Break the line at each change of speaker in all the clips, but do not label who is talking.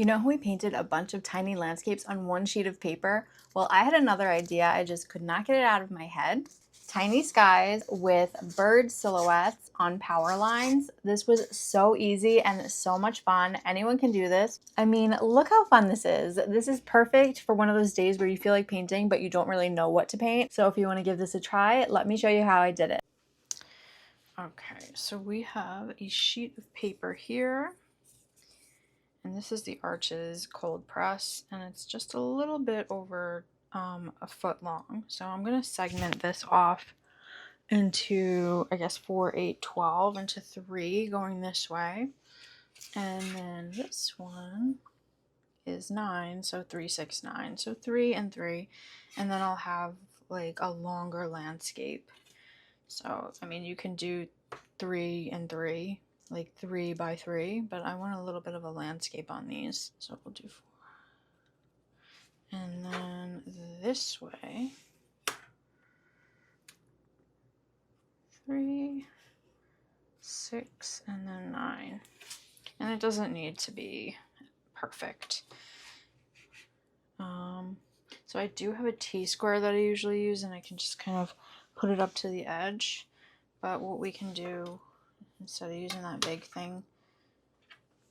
You know how we painted a bunch of tiny landscapes on one sheet of paper? Well, I had another idea. I just could not get it out of my head. Tiny skies with bird silhouettes on power lines. This was so easy and so much fun. Anyone can do this. I mean, look how fun this is. This is perfect for one of those days where you feel like painting, but you don't really know what to paint. So if you want to give this a try, let me show you how I did it. Okay, so we have a sheet of paper here. And this is the Arches cold press, and it's just a little bit over a foot long. So I'm going to segment this off into, I guess, 4, 8, 12 into 3 going this way. And then this one is 9, so 3, 6, 9. So 3 and 3. And then I'll have like a longer landscape. So, I mean, you can do 3 and 3. Like 3 by 3, but I want a little bit of a landscape on these, so we'll do 4. And then this way, 3, 6, and then 9. And it doesn't need to be perfect. So I do have a T-square that I usually use, and I can just kind of put it up to the edge. But what we can do, instead of using that big thing,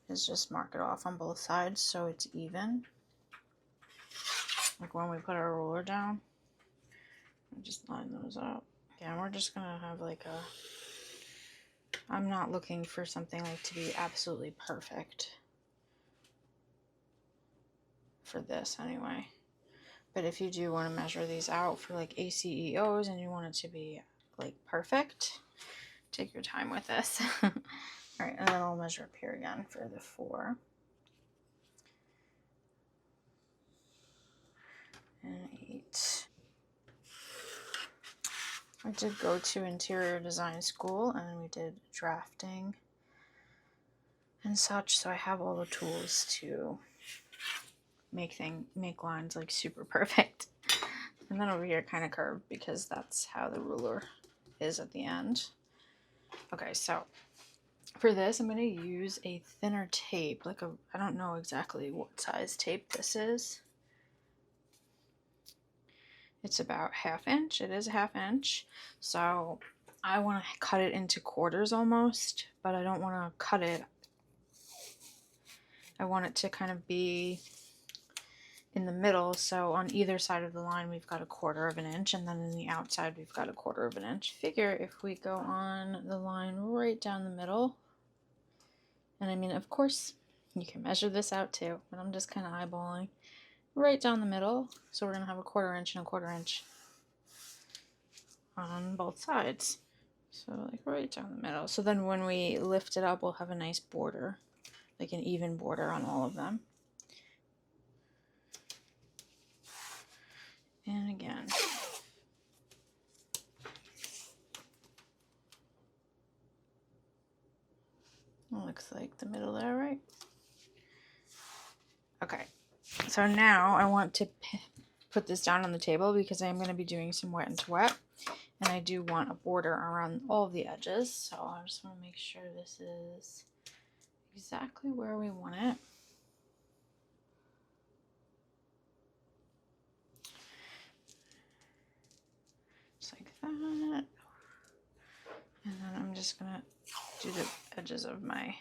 is just mark it off on both sides so it's even. Like when we put our ruler down, we just line those up. Yeah, we're just gonna have like I'm not looking for something like to be absolutely perfect for this anyway. But if you do want to measure these out for like ACEOs and you want it to be like perfect, take your time with this. All right, and then I'll measure up here again for the 4. And 8. I did go to interior design school and we did drafting and such, so I have all the tools to make lines like super perfect. And then over here kind of curved because that's how the ruler is at the end. Okay, so for this I'm going to use a thinner tape, like I don't know exactly what size tape this is. It's about 1/2 inch. It is 1/2 inch. So I want to cut it into quarters almost, but I don't want to cut it. I want it to kind of be in the middle. So on either side of the line, we've got 1/4 inch, and then in the outside, we've got 1/4 inch. Figure if we go on the line right down the middle, and I mean, of course, you can measure this out too, but I'm just kind of eyeballing right down the middle. So we're going to have 1/4 inch and 1/4 inch on both sides. So like right down the middle. So then when we lift it up, we'll have a nice border, like an even border on all of them. And again. Looks like the middle there, right? Okay, so now I want to put this down on the table because I'm going to be doing some wet and wet. And I do want a border around all of the edges. So I just want to make sure this is exactly where we want it. Just like that. And then I'm just going to do the edges of my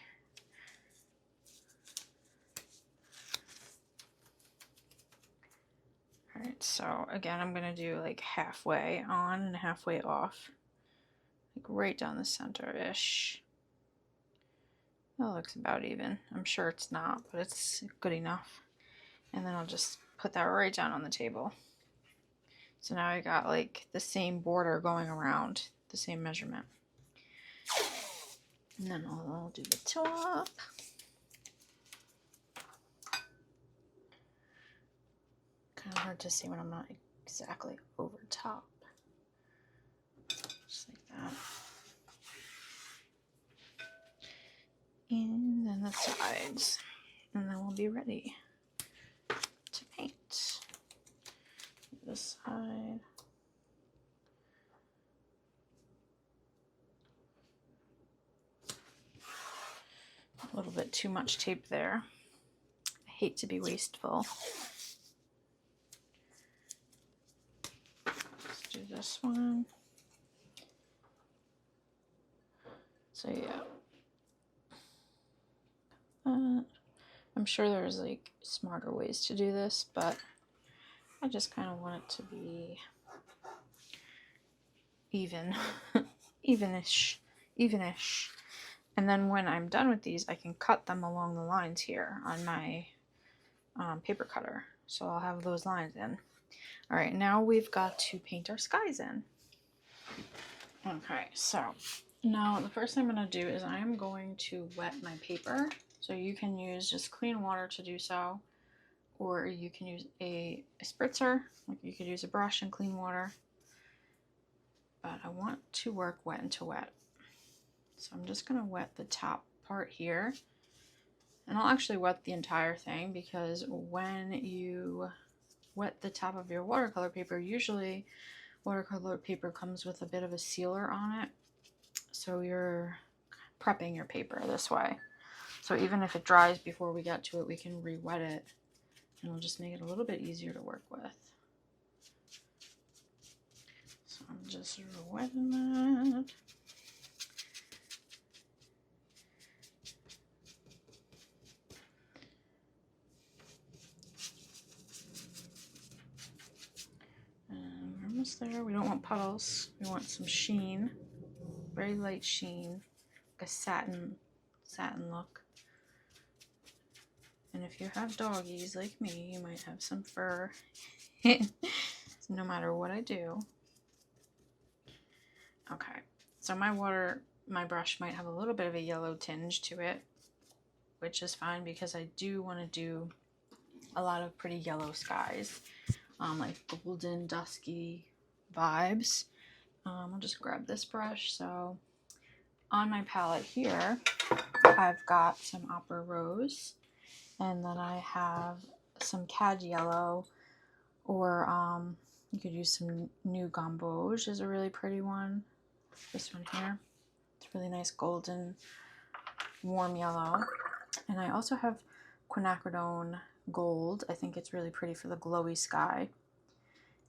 Alright, so again, I'm going to do like halfway on and halfway off. Like right down the center-ish. That looks about even. I'm sure it's not, but it's good enough. And then I'll just put that right down on the table. So now I got like the same border going around, the same measurement. And then I'll do the top. Kind of hard to see when I'm not exactly over top. Just like that. And then the sides. And then we'll be ready to paint. This side. A little bit too much tape there. I hate to be wasteful. Let's do this one. So yeah. I'm sure there's like smarter ways to do this, but I just kind of want it to be even, evenish. And then when I'm done with these, I can cut them along the lines here on my paper cutter. So I'll have those lines in. All right, now we've got to paint our skies in. Okay, so now the first thing I'm going to do is I'm going to wet my paper. So you can use just clean water to do so, or you can use a spritzer. Like you could use a brush and clean water. But I want to work wet into wet. So I'm just going to wet the top part here. And I'll actually wet the entire thing, because when you wet the top of your watercolor paper, usually watercolor paper comes with a bit of a sealer on it. So you're prepping your paper this way. So even if it dries before we get to it, we can re-wet it, and it'll just make it a little bit easier to work with. So I'm just wetting that. And we're almost there. We don't want puddles. We want some sheen, very light sheen, like a satin look. And if you have doggies like me, you might have some fur. No matter what I do. Okay, so my brush might have a little bit of a yellow tinge to it, which is fine because I do want to do a lot of pretty yellow skies, like golden, dusky vibes. I'll just grab this brush. So on my palette here, I've got some Opera Rose, and then I have some Cad Yellow, or you could use some New Gamboge is a really pretty one. This one here, it's really nice golden, warm yellow. And I also have quinacridone gold. I think it's really pretty for the glowy sky.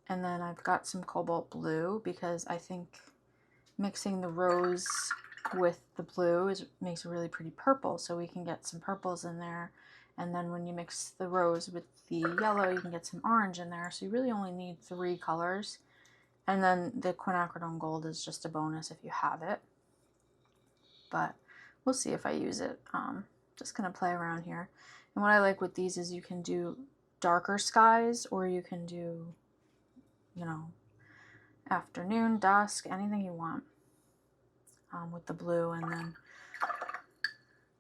And then I've got some cobalt blue, because I think mixing the rose with the blue makes a really pretty purple, so we can get some purples in there. And then when you mix the rose with the yellow, you can get some orange in there. So you really only need 3 colors. And then the quinacridone gold is just a bonus if you have it. But we'll see if I use it. Just gonna play around here. And what I like with these is you can do darker skies, or you can do, you know, afternoon, dusk, anything you want with the blue, and then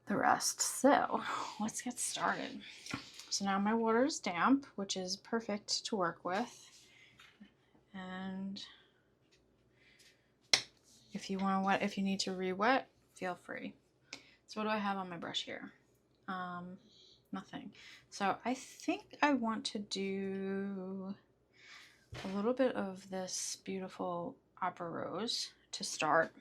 the rest. So let's get started. So now my water is damp, which is perfect to work with. And if you want to wet, if you need to re-wet, feel free. So what do I have on my brush here? Nothing. So I think I want to do a little bit of this beautiful Opera Rose to start.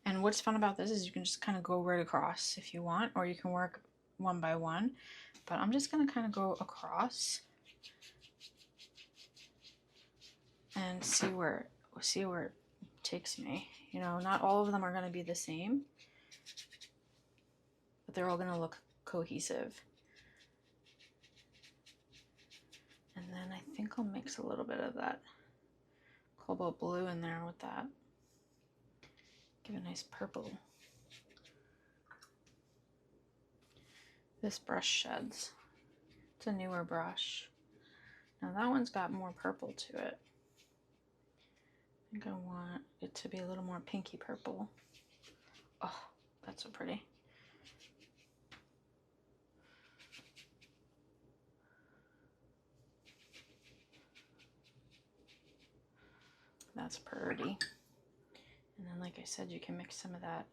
And what's fun about this is you can just kind of go right across if you want, or you can work one by one. But I'm just going to kind of go across and see where it takes me. You know, not all of them are going to be the same, but they're all going to look cohesive. And then I think I'll mix a little bit of that cobalt blue in there with that. Give a nice purple. This brush sheds. It's a newer brush. Now that one's got more purple to it. I think I want it to be a little more pinky purple. Oh, that's so pretty. That's pretty. And then, like I said, you can mix some of that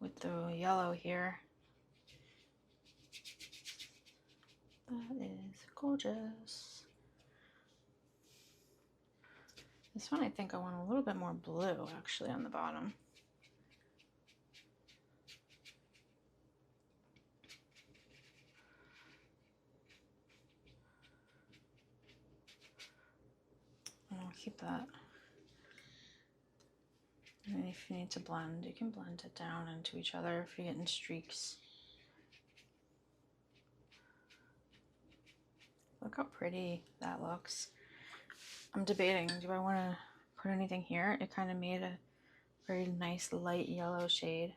with the yellow here. That is gorgeous. This one, I think I want a little bit more blue actually on the bottom. keep that. And if you need to blend, you can blend it down into each other if you're getting streaks. Look how pretty that looks. I'm debating, do I want to put anything here? It kind of made a very nice light yellow shade.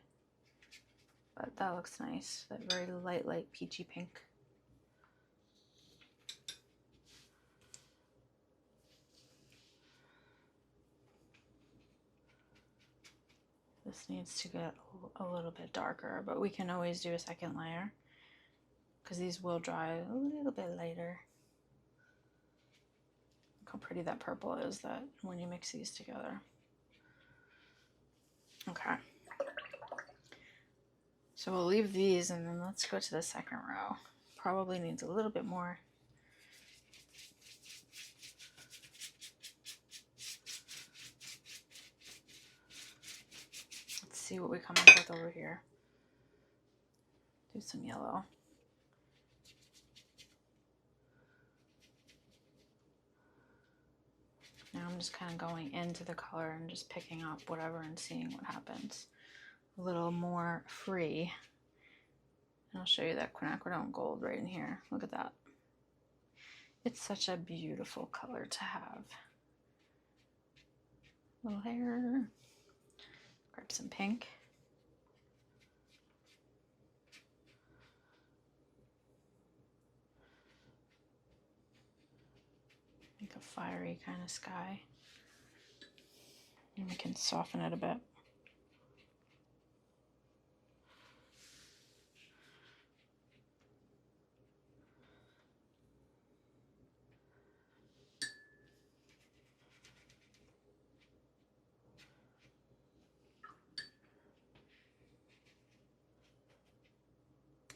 But that looks nice. That very light peachy pink. This needs to get a little bit darker, but we can always do a second layer because these will dry a little bit later. Look how pretty that purple is that when you mix these together. Okay. So we'll leave these and then let's go to the second row. Probably needs a little bit more. Let's see what we come up with over here. Do some yellow. Now I'm just kind of going into the color and just picking up whatever and seeing what happens. A little more free. And I'll show you that quinacridone gold right in here. Look at that. It's such a beautiful color to have. Little hair. Grab some pink. Make a fiery kind of sky. And we can soften it a bit.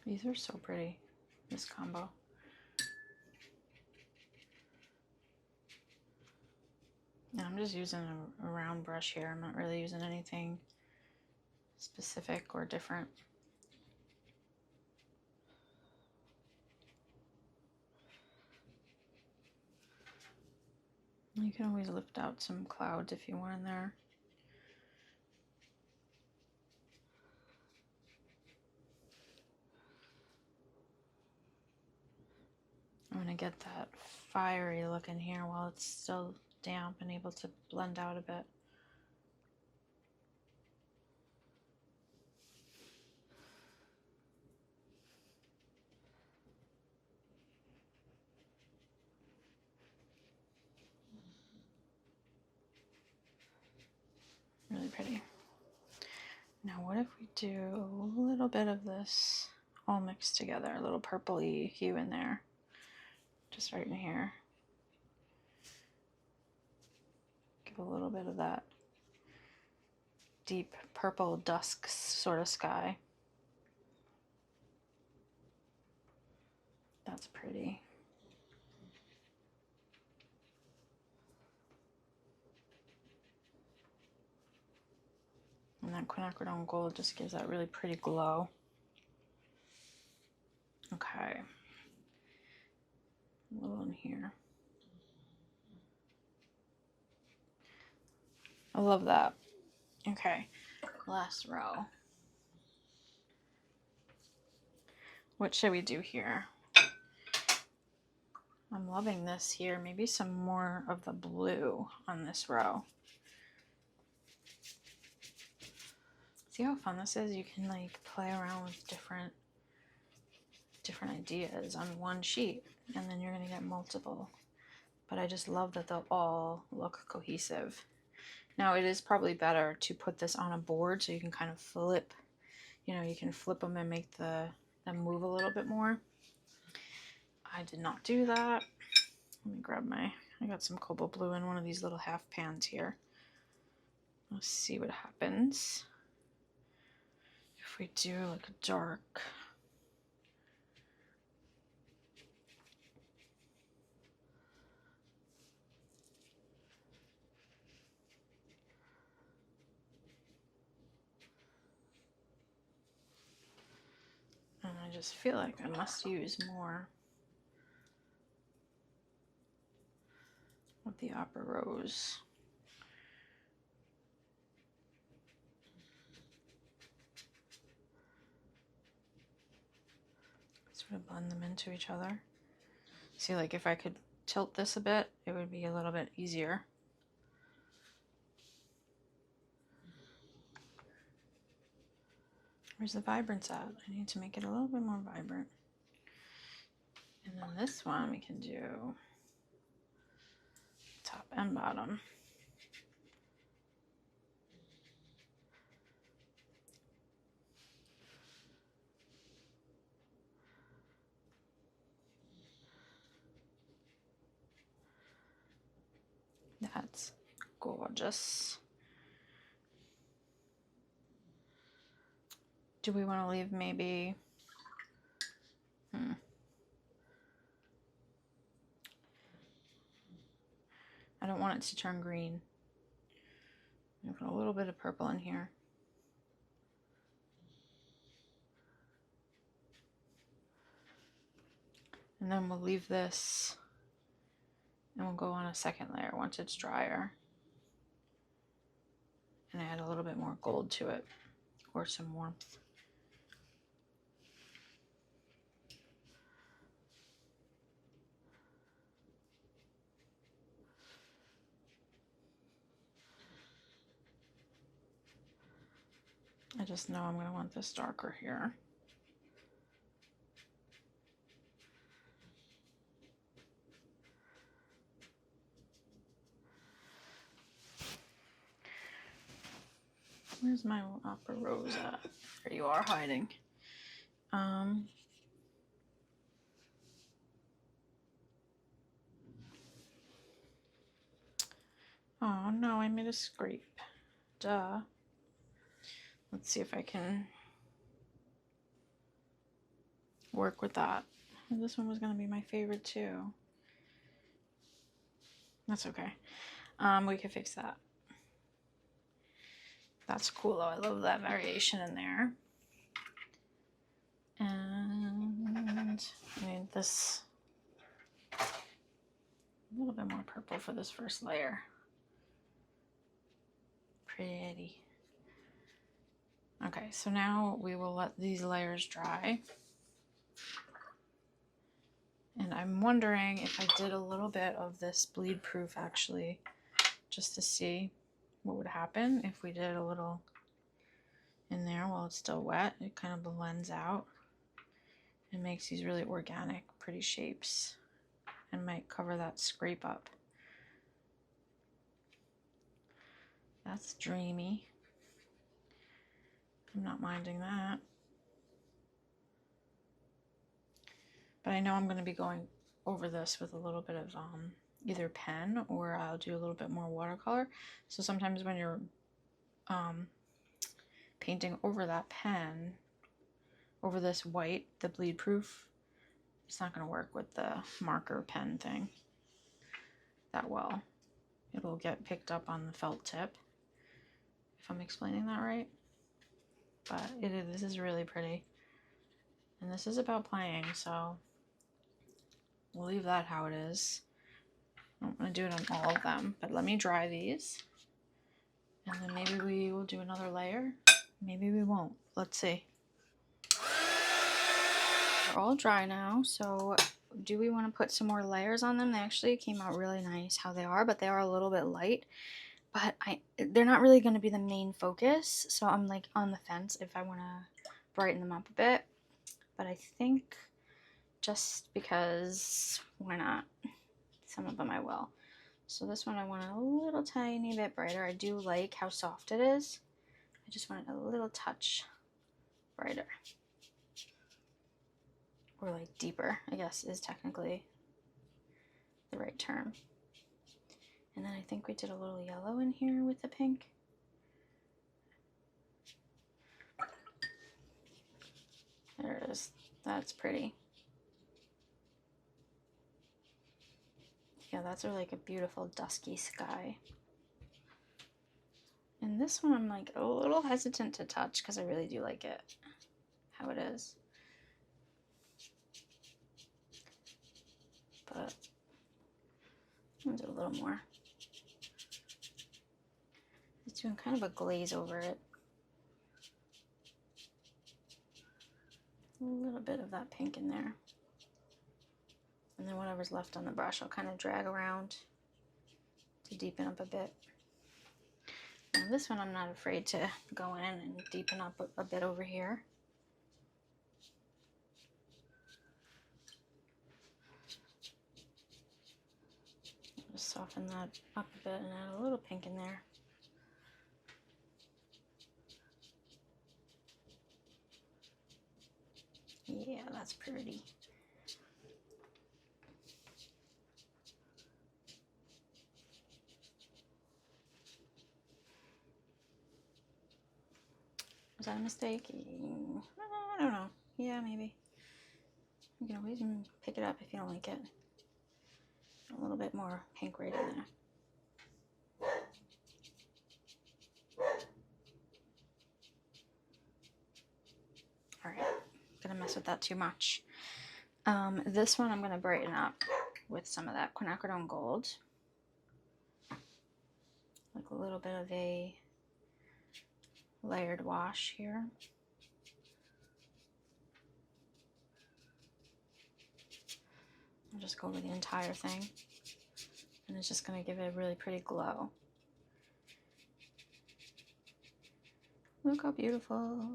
These are so pretty, this combo. And I'm just using a round brush here. I'm not really using anything specific or different. You can always lift out some clouds if you want in there. I'm going to get that fiery look in here while it's still damp and able to blend out a bit. Really pretty. Now what if we do a little bit of this all mixed together, a little purpley hue in there, just right in here. Give a little bit of that deep purple dusk sort of sky. That's pretty. And that quinacridone gold just gives that really pretty glow. Okay. A little in here. I love that. Okay, last row. What should we do here? I'm loving this here. Maybe some more of the blue on this row. See how fun this is? You can like play around with different ideas on one sheet, and then you're gonna get multiple. But I just love that they'll all look cohesive. Now it is probably better to put this on a board so you can kind of flip, you can flip them and make them move a little bit more. I did not do that. Let me grab I got some cobalt blue in one of these little half pans here. Let's see what happens if we do like a dark. And I just feel like I must use more with the Opera Rose. Sort of blend them into each other. See, like if I could tilt this a bit, it would be a little bit easier. Where's the vibrance at? I need to make it a little bit more vibrant. And then this one we can do top and bottom. That's gorgeous. Do we want to leave maybe, I don't want it to turn green. I'm gonna put a little bit of purple in here. And then we'll leave this and we'll go on a second layer once it's drier. And add a little bit more gold to it or some warmth. I just know I'm going to want this darker here. Where's my Opera Rose at? There you are, hiding. Oh no, I made a scrape. Duh. Let's see if I can work with that. This one was going to be my favorite too. That's okay. We can fix that. That's cool though. I love that variation in there. And I need this a little bit more purple for this first layer. Pretty. Okay, so now we will let these layers dry. And I'm wondering if I did a little bit of this bleed proof actually, just to see what would happen if we did a little in there while it's still wet. It kind of blends out and makes these really organic, pretty shapes, and might cover that scrape up. That's dreamy. I'm not minding that. But I know I'm going to be going over this with a little bit of either pen or I'll do a little bit more watercolor. So sometimes when you're painting over that pen, over this white, the bleed proof, it's not going to work with the marker pen thing that well. It'll get picked up on the felt tip, if I'm explaining that right. But this is really pretty. And this is about playing, so we'll leave that how it is. I'm going to do it on all of them, but let me dry these. And then maybe we will do another layer. Maybe we won't. Let's see. They're all dry now, so do we want to put some more layers on them? They actually came out really nice how they are, but they are a little bit light. But they're not really going to be the main focus, so I'm like on the fence if I want to brighten them up a bit. But I think just because, why not? Some of them I will. So this one I want a little tiny bit brighter. I do like how soft it is. I just want it a little touch brighter. Or like deeper, I guess is technically the right term. And then I think we did a little yellow in here with the pink. There it is. That's pretty. Yeah, that's like a beautiful dusky sky. And this one I'm like a little hesitant to touch because I really do like it how it is. But blend it a little more. It's doing kind of a glaze over it. A little bit of that pink in there. And then whatever's left on the brush, I'll kind of drag around to deepen up a bit. Now this one I'm not afraid to go in and deepen up a bit over here. Just soften that up a bit and add a little pink in there. Yeah, that's pretty. Was that a mistake? I don't know. Yeah, maybe. You can always pick it up if you don't like it. A little bit more pink right in there. Alright, gonna mess with that too much. This one I'm gonna brighten up with some of that quinacridone gold. Like a little bit of a layered wash here. I'll just go over the entire thing. And it's just gonna give it a really pretty glow. Look how beautiful.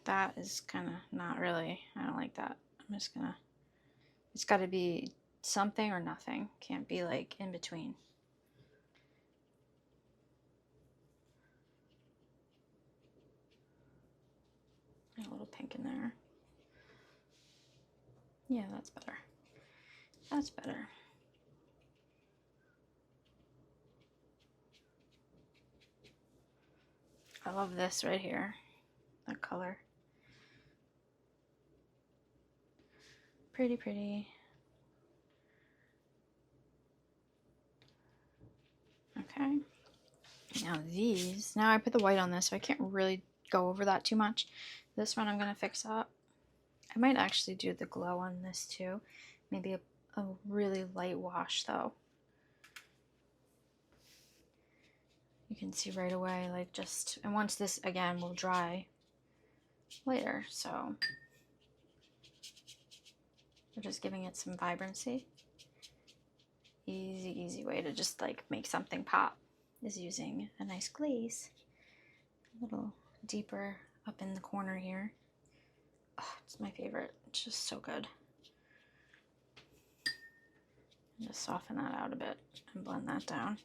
That is kind of not really, I don't like that. I'm just gonna, it's gotta be something or nothing. Can't be like in between. A little pink in there. Yeah, that's better. That's better. I love this right here, that color. Pretty, pretty. Okay. Now I put the white on this, so I can't really go over that too much. This one I'm gonna fix up. I might actually do the glow on this too. Maybe a really light wash though. You can see right away, like just, and once this again will dry later, so we're just giving it some vibrancy. Easy way to just like make something pop is using a nice glaze. A little deeper up in the corner here. Oh, it's my favorite. It's just so good. And just soften that out a bit and blend that down.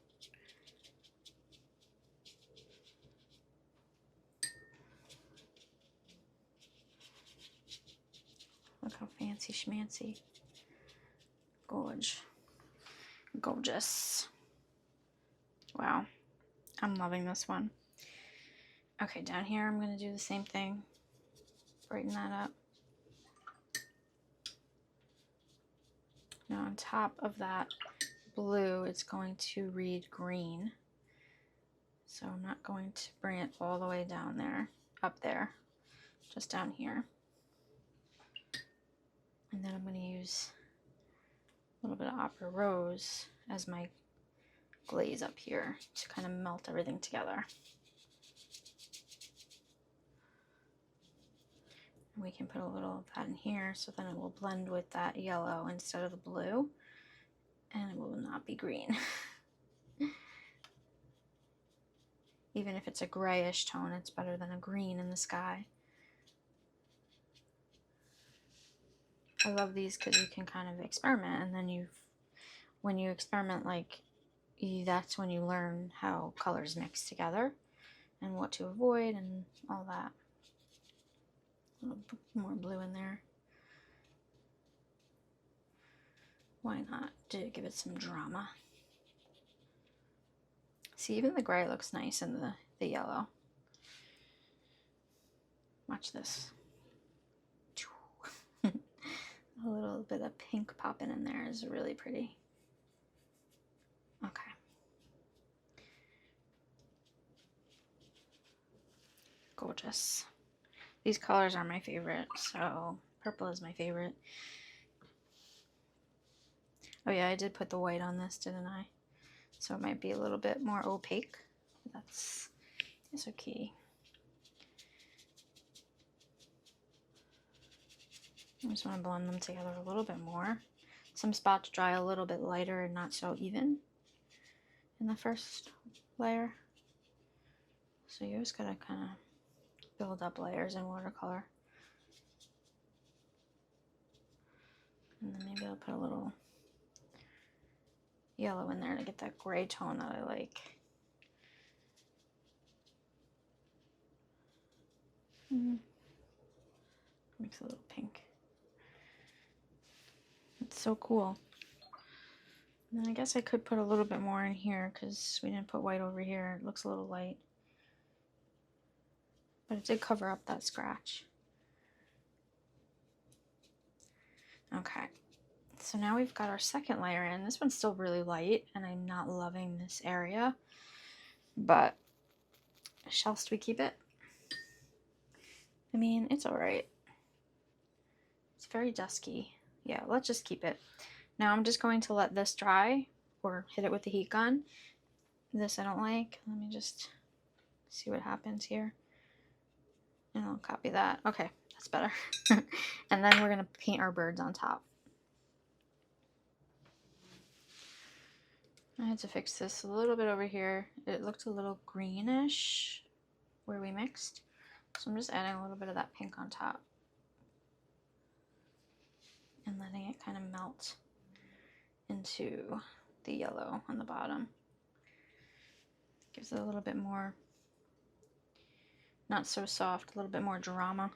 Look how fancy schmancy. Gorgeous. Wow, I'm loving this one. Okay, down here I'm gonna do the same thing. Brighten that up. Now on top of that blue, it's going to read green. So I'm not going to bring it all the way down there, up there, just down here. And then I'm going to use a little bit of Opera Rose as my glaze up here to kind of melt everything together. And we can put a little of that in here so then it will blend with that yellow instead of the blue, and it will not be green. Even if it's a grayish tone, it's better than a green in the sky. I love these because you can kind of experiment, and then when you experiment, like, that's when you learn how colors mix together and what to avoid and all that. A little more blue in there. Why not? To give it some drama. See, even the gray looks nice in the yellow. Watch this. A little bit of pink popping in there is really pretty. Okay. Gorgeous. These colors are my favorite, so purple is my favorite. Oh yeah, I did put the white on this, didn't I? So it might be a little bit more opaque. That's okay. I just want to blend them together a little bit more. Some spots dry a little bit lighter and not so even in the first layer. So you just gotta kind of build up layers in watercolor. And then maybe I'll put a little yellow in there to get that gray tone that I like. Mix a little pink. It's so cool. And then I guess I could put a little bit more in here because we didn't put white over here. It looks a little light. But it did cover up that scratch. Okay, so now we've got our second layer in. This one's still really light and I'm not loving this area, but shall we keep it? I mean, it's all right. It's very dusky. Yeah, let's just keep it. Now I'm just going to let this dry or hit it with the heat gun. This I don't like. Let me just see what happens here. And I'll copy that. Okay, that's better. And then we're gonna paint our birds on top. I had to fix this a little bit over here. It looked a little greenish where we mixed. So I'm just adding a little bit of that pink on top. And letting it kind of melt into the yellow on the bottom. Gives it a little bit more, not so soft, a little bit more drama.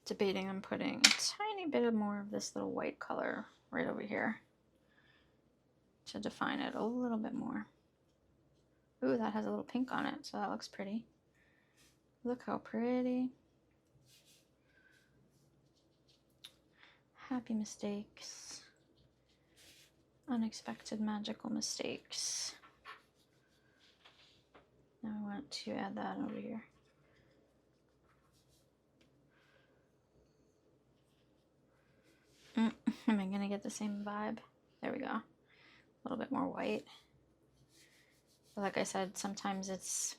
Debating on putting a tiny bit of more of this little white color right over here to define it a little bit more. Ooh, that has a little pink on it, so that looks pretty. Look how pretty. Happy mistakes. Unexpected magical mistakes. Now I want to add that over here. Am I gonna get the same vibe? There we go. A little bit more white. But like I said, sometimes it's,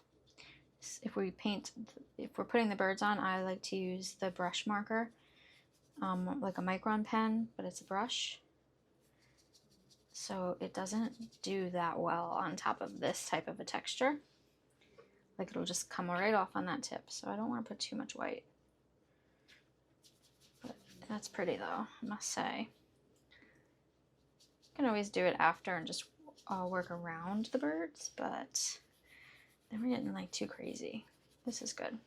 if we're putting the birds on, I like to use the brush marker, like a micron pen, but it's a brush. So it doesn't do that well on top of this type of a texture. Like it'll just come right off on that tip. So I don't want to put too much white. But that's pretty though, I must say. You can always do it after and just work around the birds, but then we're getting like too crazy. This is good.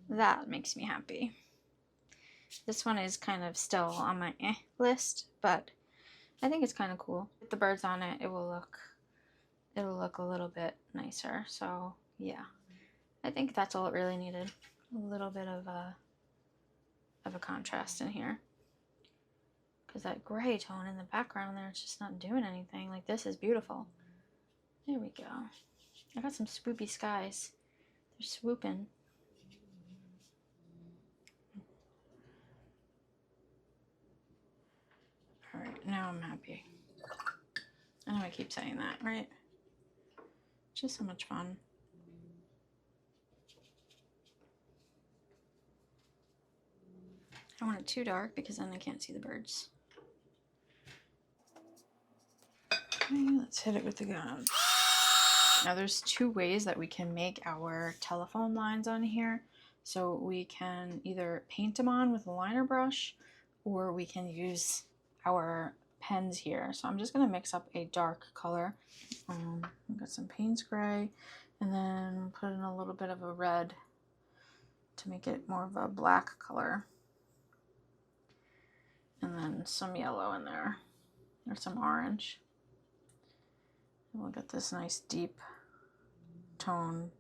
That makes me happy. This one is kind of still on my list, but I think it's kind of cool. With the birds on it, it'll look a little bit nicer. So yeah, I think that's all it really needed. A little bit of a contrast in here. Because that gray tone in the background there, it's just not doing anything. Like, this is beautiful. There we go. I got some swoopy skies. They're swooping. Alright, now I'm happy. I know I keep saying that, right? Just so much fun. I don't want it too dark because then I can't see the birds. Okay, let's hit it with the gun. Now there's two ways that we can make our telephone lines on here. So we can either paint them on with a liner brush, or we can use our pens here. So I'm just going to mix up a dark color. I've got some Payne's gray, and then put in a little bit of a red to make it more of a black color. And then some yellow in there, or some orange. And we'll get this nice deep tone,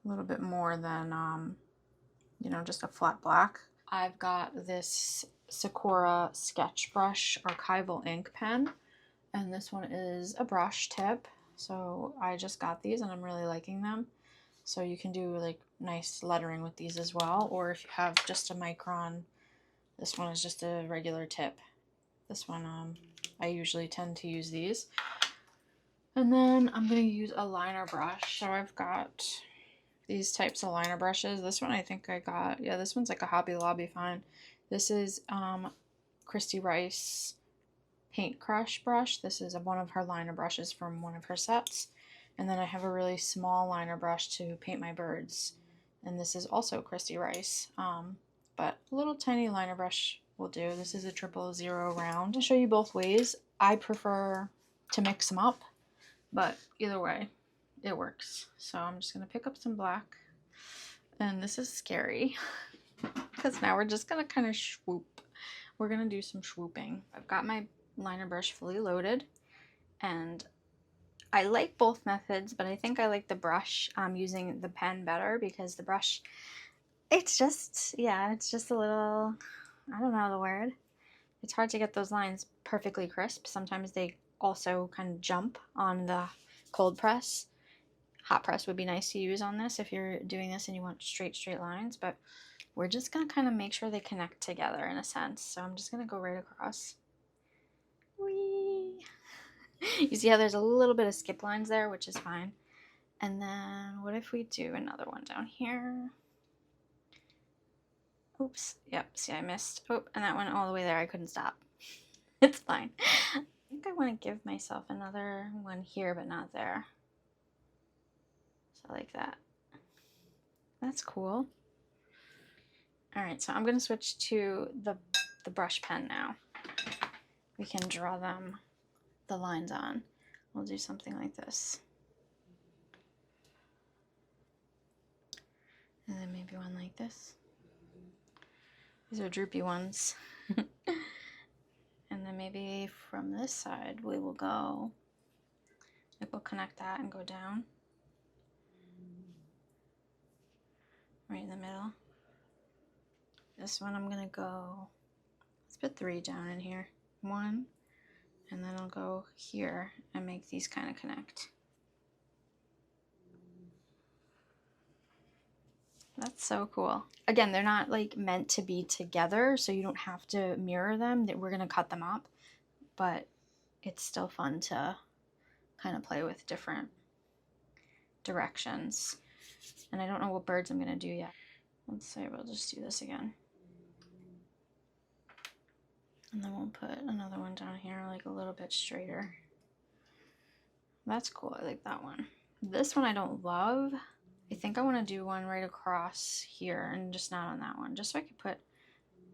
a little bit more than, you know, just a flat black. I've got this Sakura sketch brush archival ink pen, and this one is a brush tip. So I just got these and I'm really liking them. So you can do like nice lettering with these as well, or if you have just a micron, this one is just a regular tip. This one, I usually tend to use these. And then I'm going to use a liner brush. So I've got these types of liner brushes. This one I think I got, yeah, this one's like a Hobby Lobby find. This is Christy Rice Paint Crush brush. This is one of her liner brushes from one of her sets. And then I have a really small liner brush to paint my birds. And this is also Christy Rice. But a little tiny liner brush will do. This is a 000 round. I'll show you both ways. I prefer to mix them up, but either way, it works. So I'm just gonna pick up some black. And this is scary because now we're just gonna kind of swoop. We're gonna do some swooping. I've got my liner brush fully loaded, and I like both methods, but I think I like the brush using the pen better because the brush, it's just, yeah, it's just a little, I don't know the word. It's hard to get those lines perfectly crisp. Sometimes they also kind of jump on the cold press. Hot press would be nice to use on this if you're doing this and you want straight lines, but we're just gonna kind of make sure they connect together in a sense. So I'm just gonna go right across. Whee! You see how there's a little bit of skip lines there, which is fine. And then what if we do another one down here? Oops, yep, see I missed. Oh, and that went all the way there, I couldn't stop. It's fine. I think I want to give myself another one here, but not there. So like that. That's cool. All right, so I'm gonna switch to the brush pen now. We can draw them, the lines on. We'll do something like this. And then maybe one like this. These are droopy ones. And then maybe from this side we will go, like we'll connect that and go down. Right in the middle. This one I'm gonna go, let's put 3 down in here. 1, and then I'll go here and make these kind of connect. That's so cool. Again, they're not like meant to be together, so you don't have to mirror them. We're gonna cut them up, but it's still fun to kind of play with different directions. And I don't know what birds I'm gonna do yet. Let's say we'll just do this again. And then we'll put another one down here, like a little bit straighter. That's cool, I like that one. This one I don't love. I think I want to do one right across here and just not on that one, just so I could put,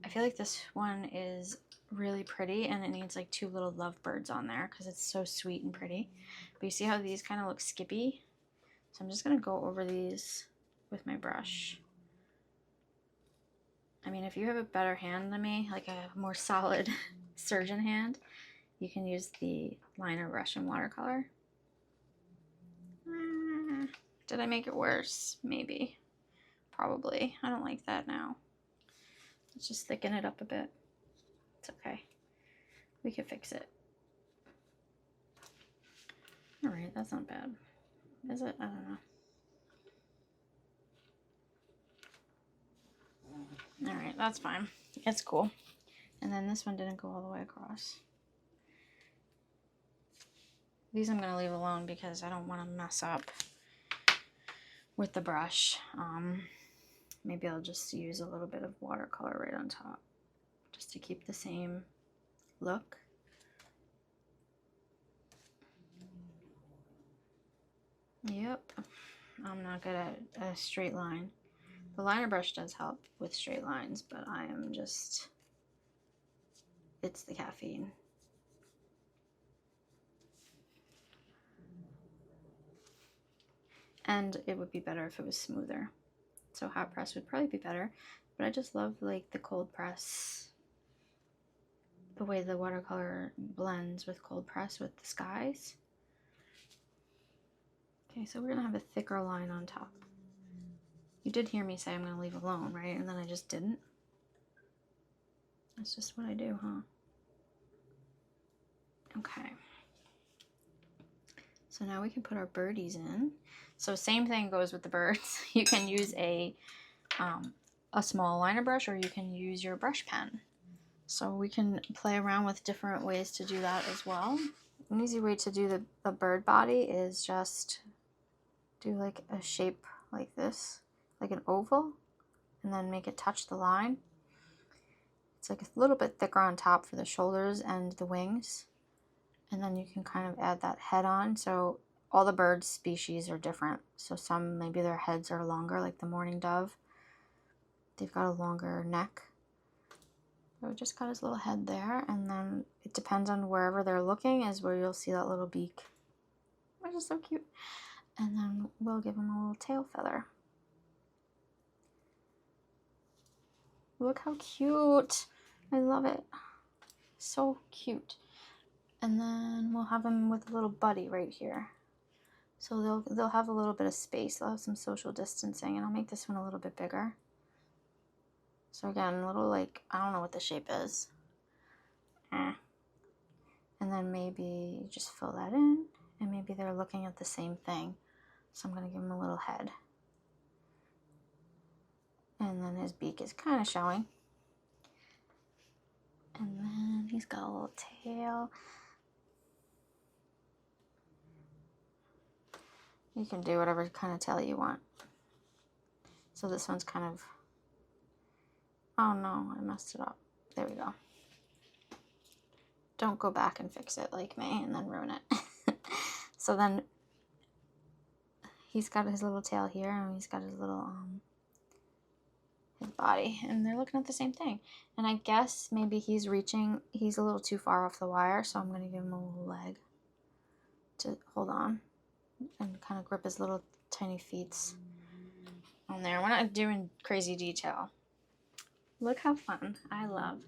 I feel like this one is really pretty and it needs like 2 little lovebirds on there because it's so sweet and pretty. But you see how these kind of look skippy? So I'm just going to go over these with my brush. I mean, if you have a better hand than me, like a more solid surgeon hand, you can use the liner brush and watercolor. Did I make it worse? Maybe. Probably. I don't like that now. Let's just thicken it up a bit. It's okay. We can fix it. Alright, that's not bad. Is it? I don't know. Alright, that's fine. It's cool. And then this one didn't go all the way across. These I'm going to leave alone because I don't want to mess up with the brush. Maybe I'll just use a little bit of watercolor right on top just to keep the same look. Yep, I'm not good at a straight line. The liner brush does help with straight lines, but I am just, it's the caffeine. And it would be better if it was smoother. So hot press would probably be better, but I just love like the cold press, the way the watercolor blends with cold press with the skies. Okay, so we're gonna have a thicker line on top. You did hear me say I'm gonna leave alone, right? And then I just didn't. That's just what I do, huh? Okay. So now we can put our birdies in. So same thing goes with the birds. You can use a small liner brush or you can use your brush pen. So we can play around with different ways to do that as well. An easy way to do the bird body is just do like a shape like this, like an oval, and then make it touch the line. It's like a little bit thicker on top for the shoulders and the wings. And then you can kind of add that head on. So all the bird species are different. So some, maybe their heads are longer, like the mourning dove. They've got a longer neck. So we just got his little head there, and then it depends on wherever they're looking is where you'll see that little beak, which is so cute. And then we'll give him a little tail feather. Look how cute. I love it. So cute. And then we'll have them with a little buddy right here. So they'll have a little bit of space. They'll have some social distancing, and I'll make this one a little bit bigger. So again, a little like, I don't know what the shape is. And then maybe just fill that in, and maybe they're looking at the same thing. So I'm going to give him a little head. And then his beak is kind of showing. And then he's got a little tail. You can do whatever kind of tail you want. So this one's kind of, oh no, I messed it up. There we go. Don't go back and fix it like me and then ruin it. So then he's got his little tail here, and he's got his little his body, and they're looking at the same thing. And I guess maybe he's a little too far off the wire, so I'm going to give him a little leg to hold on and kind of grip his little tiny feet on there. We're not doing crazy detail. Look how fun. I love.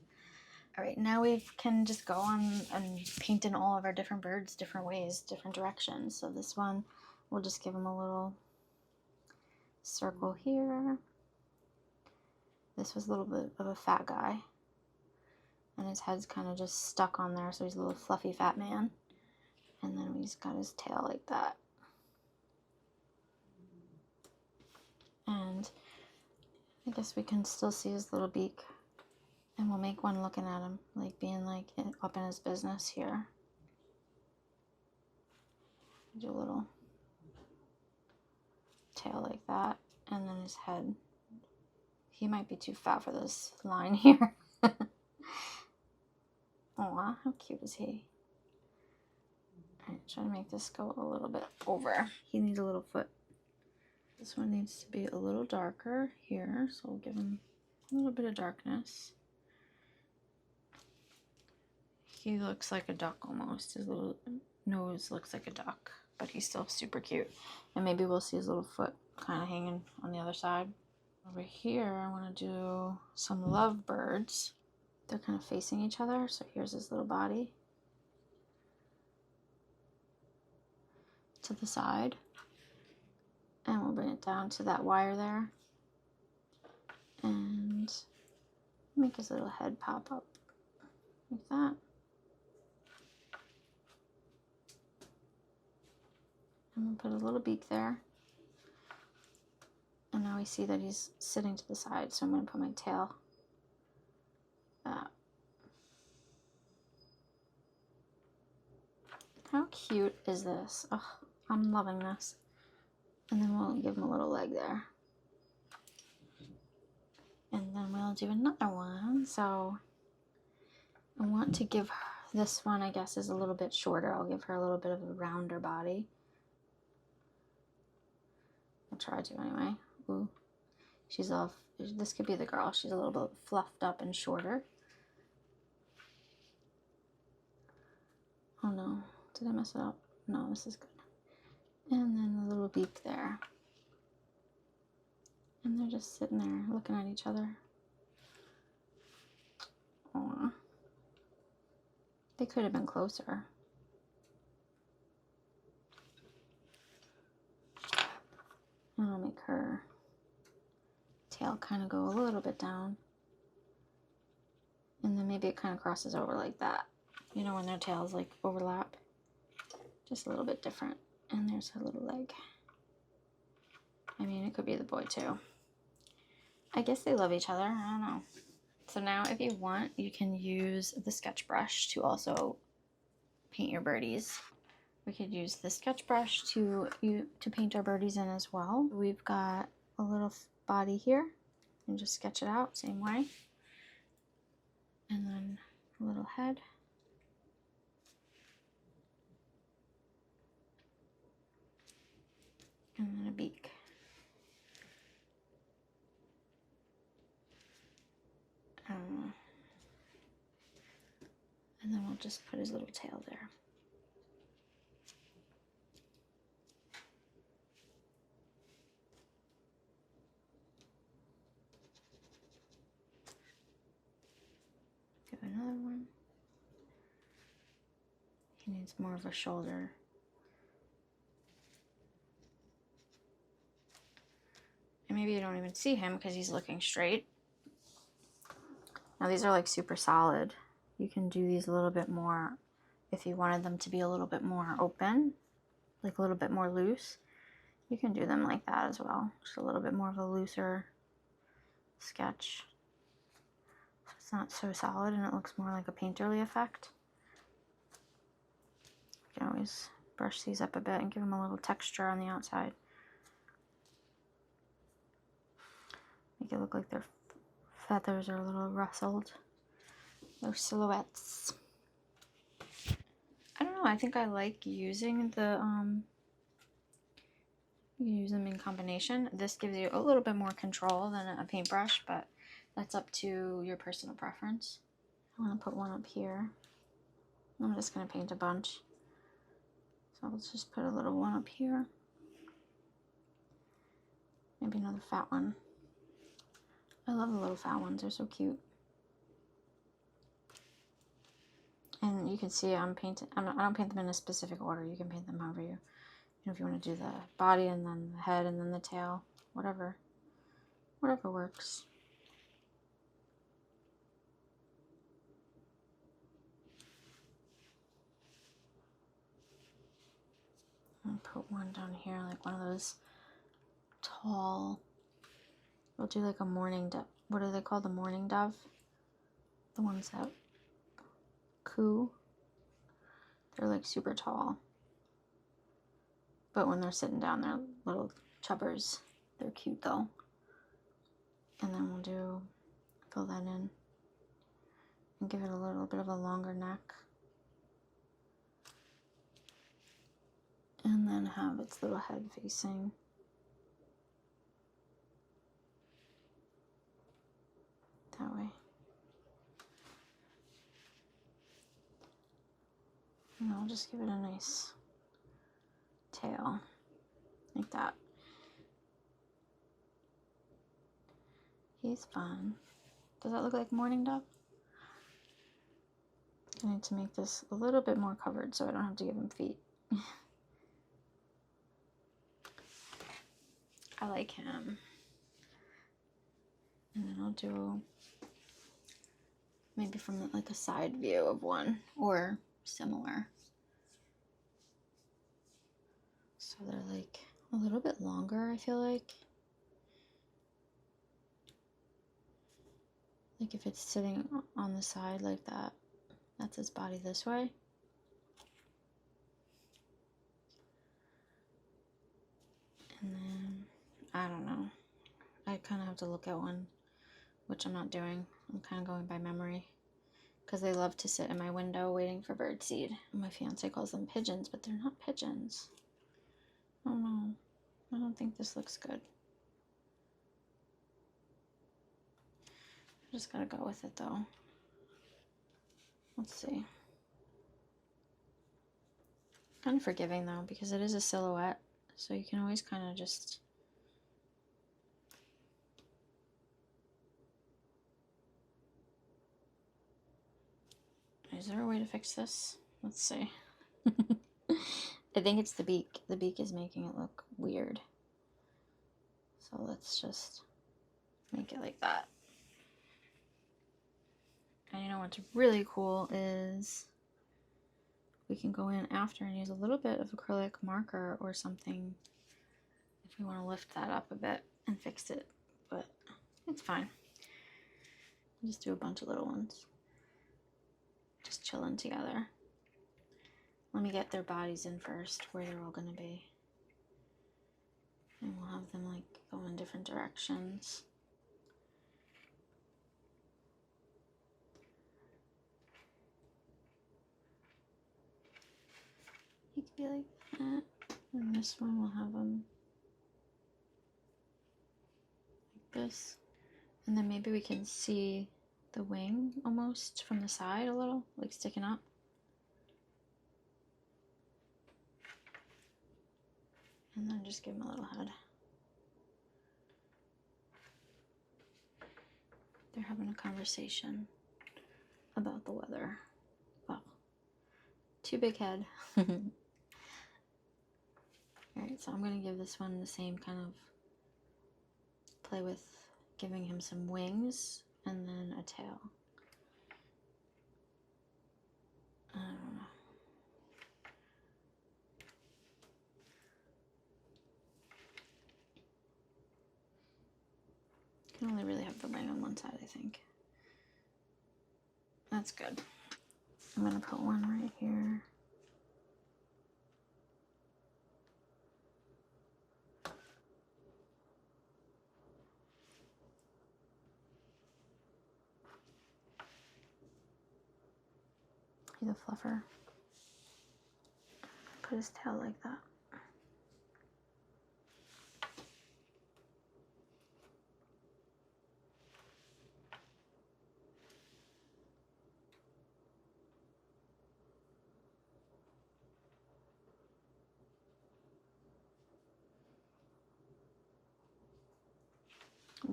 All right, now we can just go on and paint in all of our different birds different ways, different directions. So this one, we'll just give him a little circle here. This was a little bit of a fat guy, and his head's kind of just stuck on there, so he's a little fluffy fat man. And then he's got his tail like that. And I guess we can still see his little beak. And we'll make one looking at him, like being like up in his business here. Do a little tail like that, and then his head. He might be too fat for this line here. Aw, how cute is he? Alright, try to make this go a little bit over. He needs a little foot. This one needs to be a little darker here, so we'll give him a little bit of darkness. He looks like a duck almost. His little nose looks like a duck, but he's still super cute. And maybe we'll see his little foot kind of hanging on the other side. Over here, I want to do some lovebirds. They're kind of facing each other, so here's his little body to the side. And we'll bring it down to that wire there. And make his little head pop up like that. And we'll put a little beak there. And now we see that he's sitting to the side, so I'm going to put my tail back. How cute is this? Oh, I'm loving this. And then we'll give him a little leg there. And then we'll do another one. So I want to give her, this one I guess is a little bit shorter. I'll give her a little bit of a rounder body. I'll try to anyway. Ooh, she's off. This could be the girl. She's a little bit fluffed up and shorter. Oh no, did I mess it up? No, this is good. And then a little beak there. And they're just sitting there looking at each other. Aww. They could have been closer. And I'll make her tail kind of go a little bit down. And then maybe it kind of crosses over like that. You know, when their tails like overlap. Just a little bit different. And there's her little leg. I mean, it could be the boy too. I guess they love each other. I don't know. So now if you want, you can use the sketch brush to also paint your birdies. We could use the sketch brush to paint our birdies in as well. We've got a little body here and just sketch it out same way. And then a little head. And then a beak. And then we'll just put his little tail there. Give another one. He needs more of a shoulder. And maybe you don't even see him because he's looking straight. Now these are like super solid. You can do these a little bit more if you wanted them to be a little bit more open, like a little bit more loose. You can do them like that as well. Just a little bit more of a looser sketch. So it's not so solid and it looks more like a painterly effect. You can always brush these up a bit and give them a little texture on the outside. Make it look like their feathers are a little rustled. Those silhouettes. I don't know, I think I like using the, you can use them in combination. This gives you a little bit more control than a paintbrush, but that's up to your personal preference. I want to put one up here. I'm just going to paint a bunch. So let's just put a little one up here. Maybe another fat one. I love the little fat ones, they're so cute. And you can see I don't paint them in a specific order. You can paint them however you know, if you want to do the body and then the head and then the tail, whatever works. I'll put one down here, like one of those tall, we'll do like a mourning dove. What are they called? The mourning dove? The ones that coo. They're like super tall. But when they're sitting down, they're little chubbers. They're cute though. And then we'll fill that in and give it a little bit of a longer neck. And then have its little head facing. That way. And I'll just give it a nice tail, like that. He's fun. Does that look like mourning dove? I need to make this a little bit more covered so I don't have to give him feet. I like him. And then I'll do maybe from like a side view of one or similar. So they're like a little bit longer, I feel like. Like if it's sitting on the side like that, that's his body this way. And then, I don't know. I kind of have to look at one, which I'm not doing. I'm kind of going by memory. Because they love to sit in my window waiting for birdseed. My fiance calls them pigeons, but they're not pigeons. Oh no, I don't think this looks good. I just gotta go with it though. Let's see. Kind of forgiving though, because it is a silhouette, so you can always kind of just Is there a way to fix this? Let's see. I think it's the beak. The beak is making it look weird. So let's just make it like that. And you know what's really cool is we can go in after and use a little bit of acrylic marker or something if we want to lift that up a bit and fix it, but it's fine. Just do a bunch of little ones. Just chilling together. Let me get their bodies in first, where they're all gonna be. And we'll have them like go in different directions. You could be like that. And this one we'll have them like this. And then maybe we can see the wing almost from the side a little, like sticking up. And then just give him a little head. They're having a conversation about the weather. Wow. Too big head. Alright, so I'm going to give this one the same kind of play with giving him some wings and then a tail. I don't know. You can only really have the wing on one side, I think. That's good. I'm going to put one right here. He's a fluffer. Put his tail like that.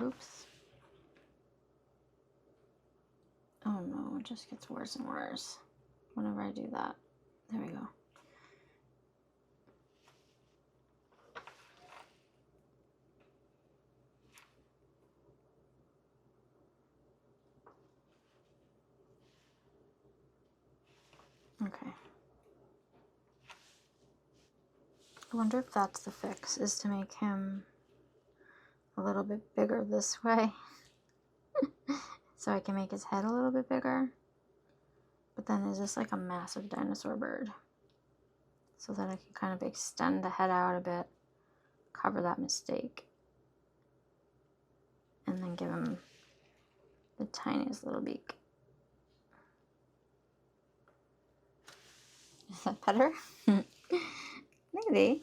Oops. Oh no, it just gets worse and worse whenever I do that. There we go. Okay. I wonder if that's the fix, is to make him a little bit bigger this way. So I can make his head a little bit bigger. But then is this like a massive dinosaur bird? So that I can kind of extend the head out a bit, cover that mistake. And then give him the tiniest little beak. Is that better? Maybe.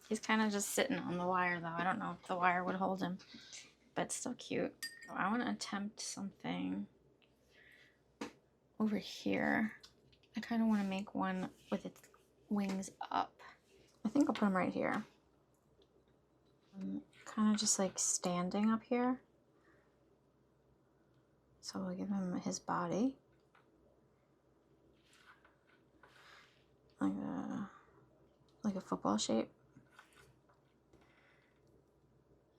He's kind of just sitting on the wire though. I don't know if the wire would hold him, but it's still cute. So I want to attempt something over here. I kind of want to make one with its wings up. I think I'll put him right here. Kind of just like standing up here. So we'll give him his body. Like a football shape.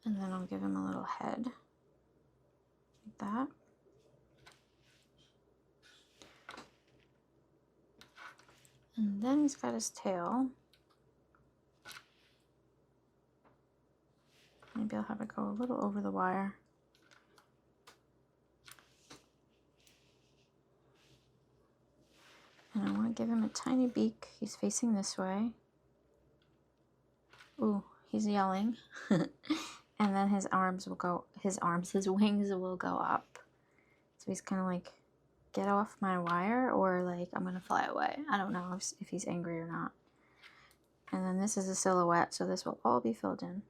And then I'll give him a little head. Like that. And then he's got his tail. Maybe I'll have it go a little over the wire. And I want to give him a tiny beak. He's facing this way. Ooh, he's yelling. And then his arms will go, his wings will go up. So he's kind of like, get off my wire, or like, I'm going to fly away. I don't know if he's angry or not. And then this is a silhouette, so this will all be filled in.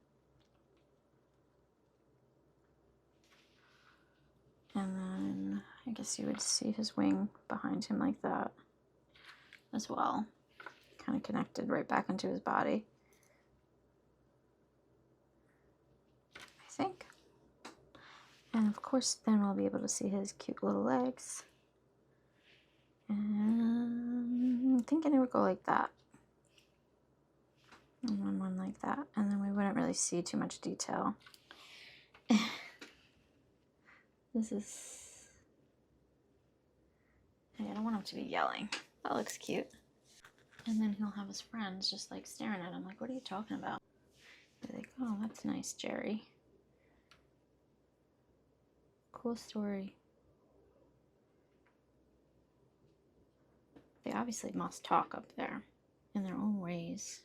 And then I guess you would see his wing behind him like that as well. Kind of connected right back into his body. I think. And of course then we'll be able to see his cute little legs. And I'm thinking it would go like that. And then one like that. And then we wouldn't really see too much detail. This is... I don't want him to be yelling. That looks cute. And then he'll have his friends just like staring at him like, what are you talking about? They're like, oh, that's nice, Jerry. Cool story. They obviously must talk up there in their own ways.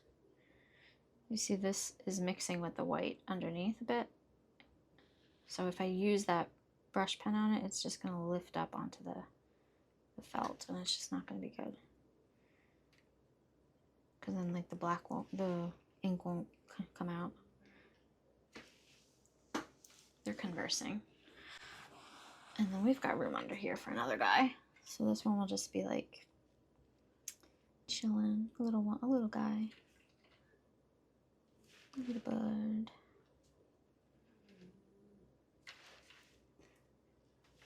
You see this is mixing with the white underneath a bit. So if I use that brush pen on it, it's just going to lift up onto the felt, and it's just not going to be good. Because then like the ink won't come out. They're conversing. And then we've got room under here for another guy. So this one will just be like chilling, a little guy. Little bud.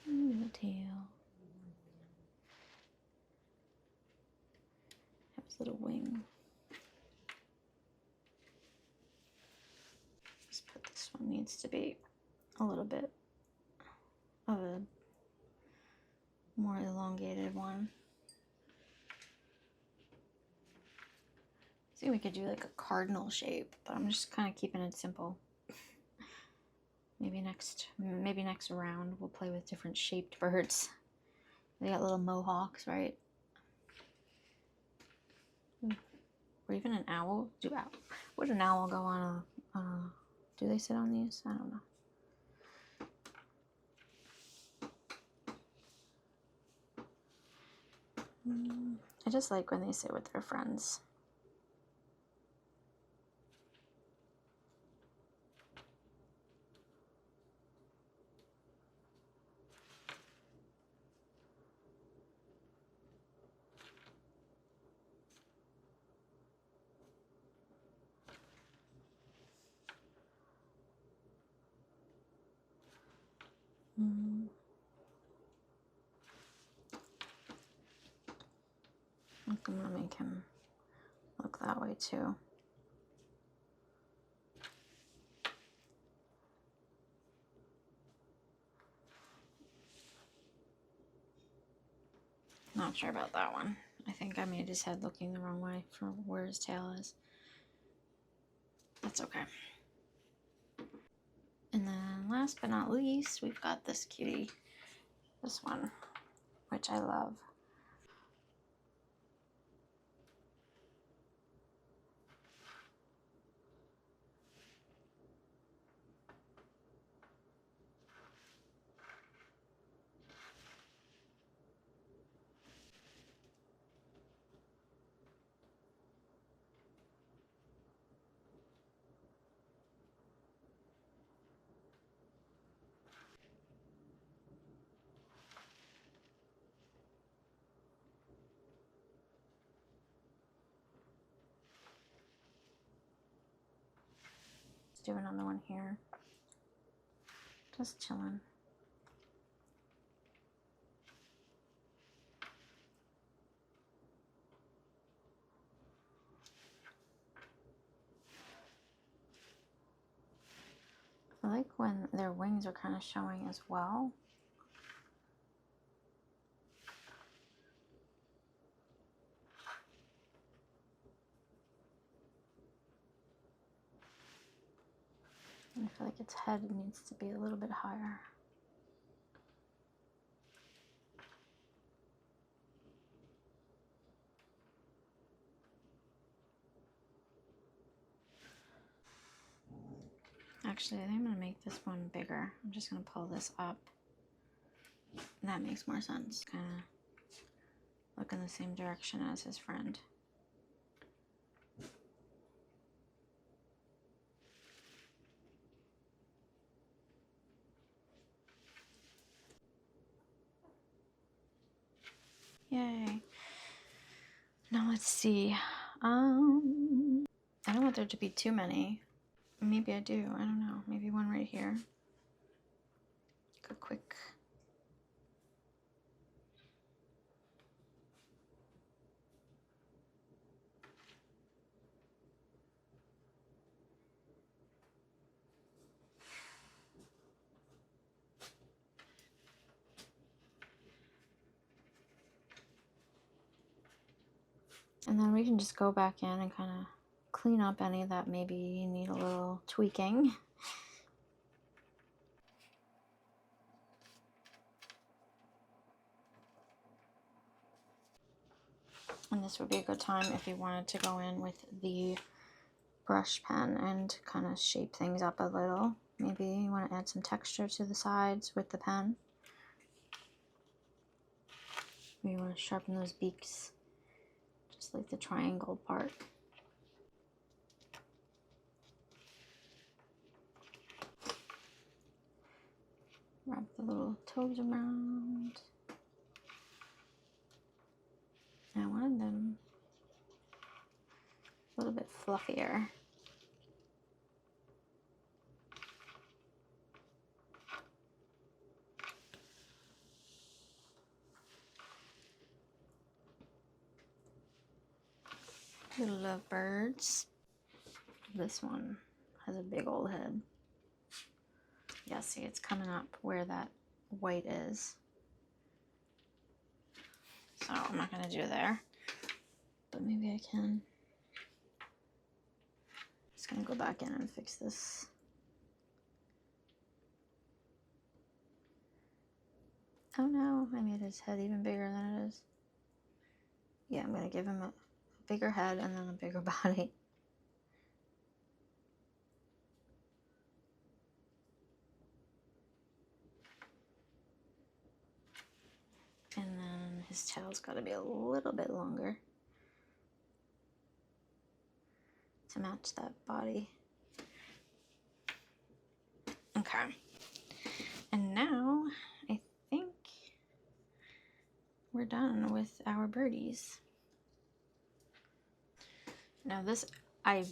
Little tail. Have his little wing. Just put this one, needs to be a little bit of a more elongated one. See, we could do like a cardinal shape, but I'm just kind of keeping it simple. Maybe next round we'll play with different shaped birds. They got little mohawks, right? Or even an owl. Would an owl go on a? Do they sit on these? I don't know. I just like when they sit with their friends. I'm gonna make him look that way too. Not sure about that one. I think I made his head looking the wrong way for where his tail is. That's okay. And then last but not least, we've got this cutie. This one, which I love. Do another one here. Just chilling. I like when their wings are kind of showing as well. And I feel like its head needs to be a little bit higher. Actually, I think I'm going to make this one bigger. I'm just going to pull this up. That makes more sense. Kind of look in the same direction as his friend. Yay. Now let's see. I don't want there to be too many. Maybe I do. I don't know. Maybe one right here. A quick. And then we can just go back in and kind of clean up any that maybe need a little tweaking. And this would be a good time if you wanted to go in with the brush pen and kind of shape things up a little. Maybe you want to add some texture to the sides with the pen. Maybe you want to sharpen those beaks, just like the triangle part. Wrap the little toes around. I wanted them a little bit fluffier. Little lovebirds. This one has a big old head. Yeah, see, it's coming up where that white is. So I'm not gonna do there, but maybe I can. Just gonna go back in and fix this. Oh no, I made his head even bigger than it is. Yeah, I'm gonna give him a bigger head and then a bigger body. And then his tail's gotta be a little bit longer to match that body. Okay. And now I think we're done with our birdies. Now this, I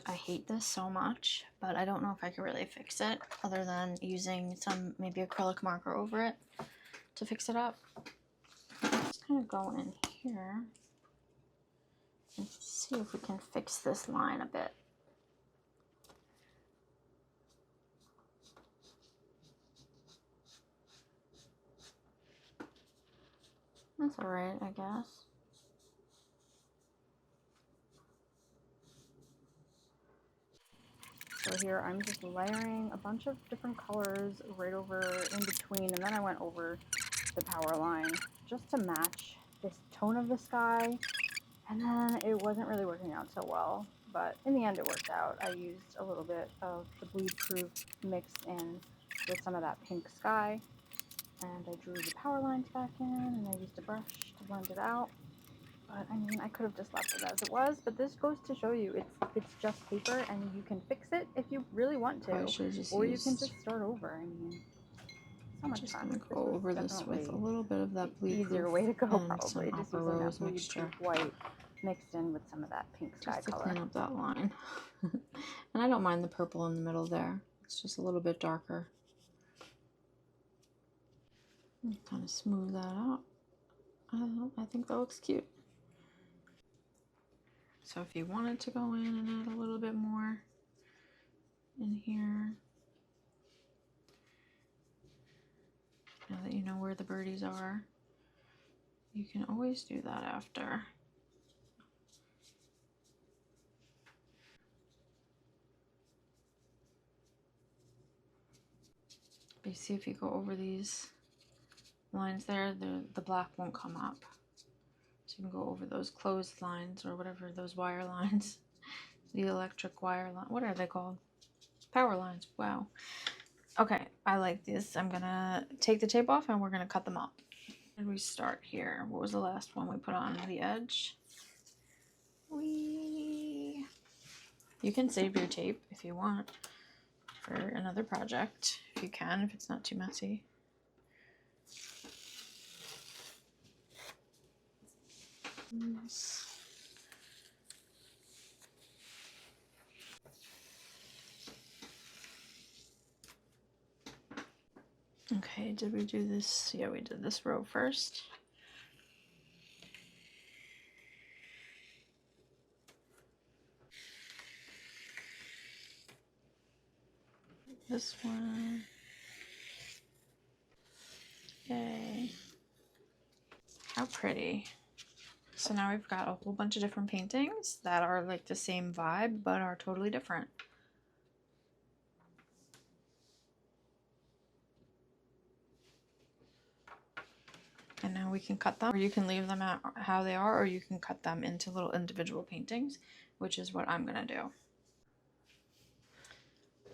hate this so much, but I don't know if I could really fix it other than using maybe acrylic marker over it to fix it up. Just kind of go in here and see if we can fix this line a bit. That's all right, I guess. So here I'm just layering a bunch of different colors right over in between, and then I went over the power line just to match this tone of the sky, and then it wasn't really working out so well, but in the end it worked out. I used a little bit of the bleed proof mixed in with some of that pink sky, and I drew the power lines back in, and I used a brush to blend it out. But I mean, I could have just left it as it was, but this goes to show you it's just paper and you can fix it if you really want to, or you can just start over. I mean, so much fun.
Just gonna go over this with a little bit of that bleed
easier way to go,
and
probably
some
just
Opera
using
Rose
that bleed
mixture
proof white mixed in with some of that pink sky
just to
color.
clean up that line. And I don't mind the purple in the middle there. It's just a little bit darker. Kind of smooth that out. I think that looks cute. So if you wanted to go in and add a little bit more in here, now that you know where the birdies are, you can always do that after. But you see, if you go over these lines there, the black won't come up. So you can go over those closed lines or whatever, those wire lines. The electric wire line, what are they called? Power lines, wow. Okay, I like this. I'm gonna take the tape off and we're gonna cut them up. And we start here. What was the last one we put on the edge? You can save your tape if you want for another project, if you can, if it's not too messy. Okay, did we do this? Yeah, we did this row first. This one. Yay. How pretty. So now we've got a whole bunch of different paintings that are like the same vibe, but are totally different. And now we can cut them, or you can leave them at how they are, or you can cut them into little individual paintings, which is what I'm gonna do.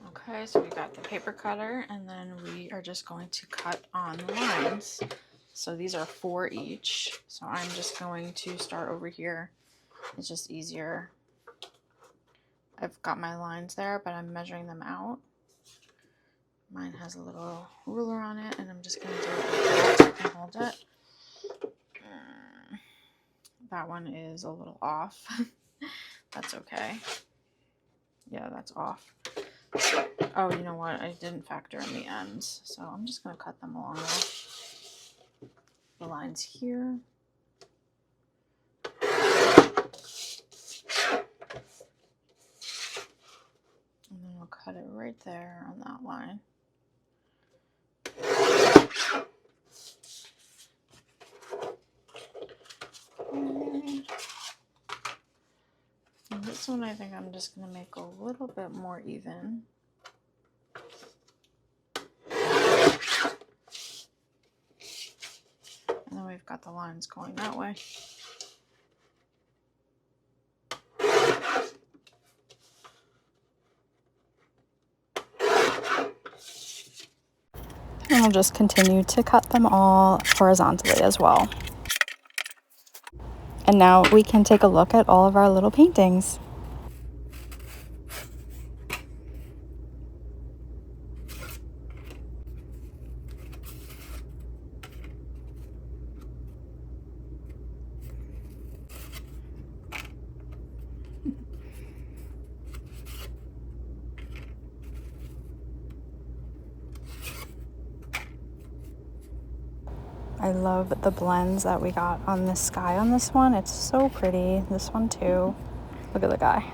Okay, so we got the paper cutter, and then we are just going to cut on the lines. So these are 4 each. So I'm just going to start over here. It's just easier. I've got my lines there, but I'm measuring them out. Mine has a little ruler on it, and I'm just going to do it like that so I can hold it. That one is a little off. That's okay. Yeah, that's off. Oh, you know what? I didn't factor in the ends, so I'm just going to cut them along the lines here. And then we'll cut it right there on that line. Okay. And this one I think I'm just going to make a little bit more even. And then we've got the lines going that way. And we'll just continue to cut them all horizontally as well. And now we can take a look at all of our little paintings. I love the blends that we got on the sky on this one. It's so pretty. This one too. Look at the guy.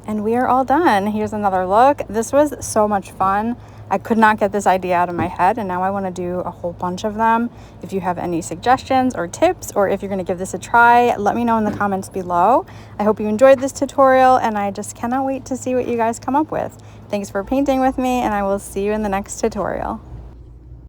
And we are all done. Here's another look. This was so much fun. I could not get this idea out of my head, and now I want to do a whole bunch of them. If you have any suggestions or tips, or if you're going to give this a try, let me know in the comments below. I hope you enjoyed this tutorial, and I just cannot wait to see what you guys come up with. Thanks for painting with me, and I will see you in the next tutorial.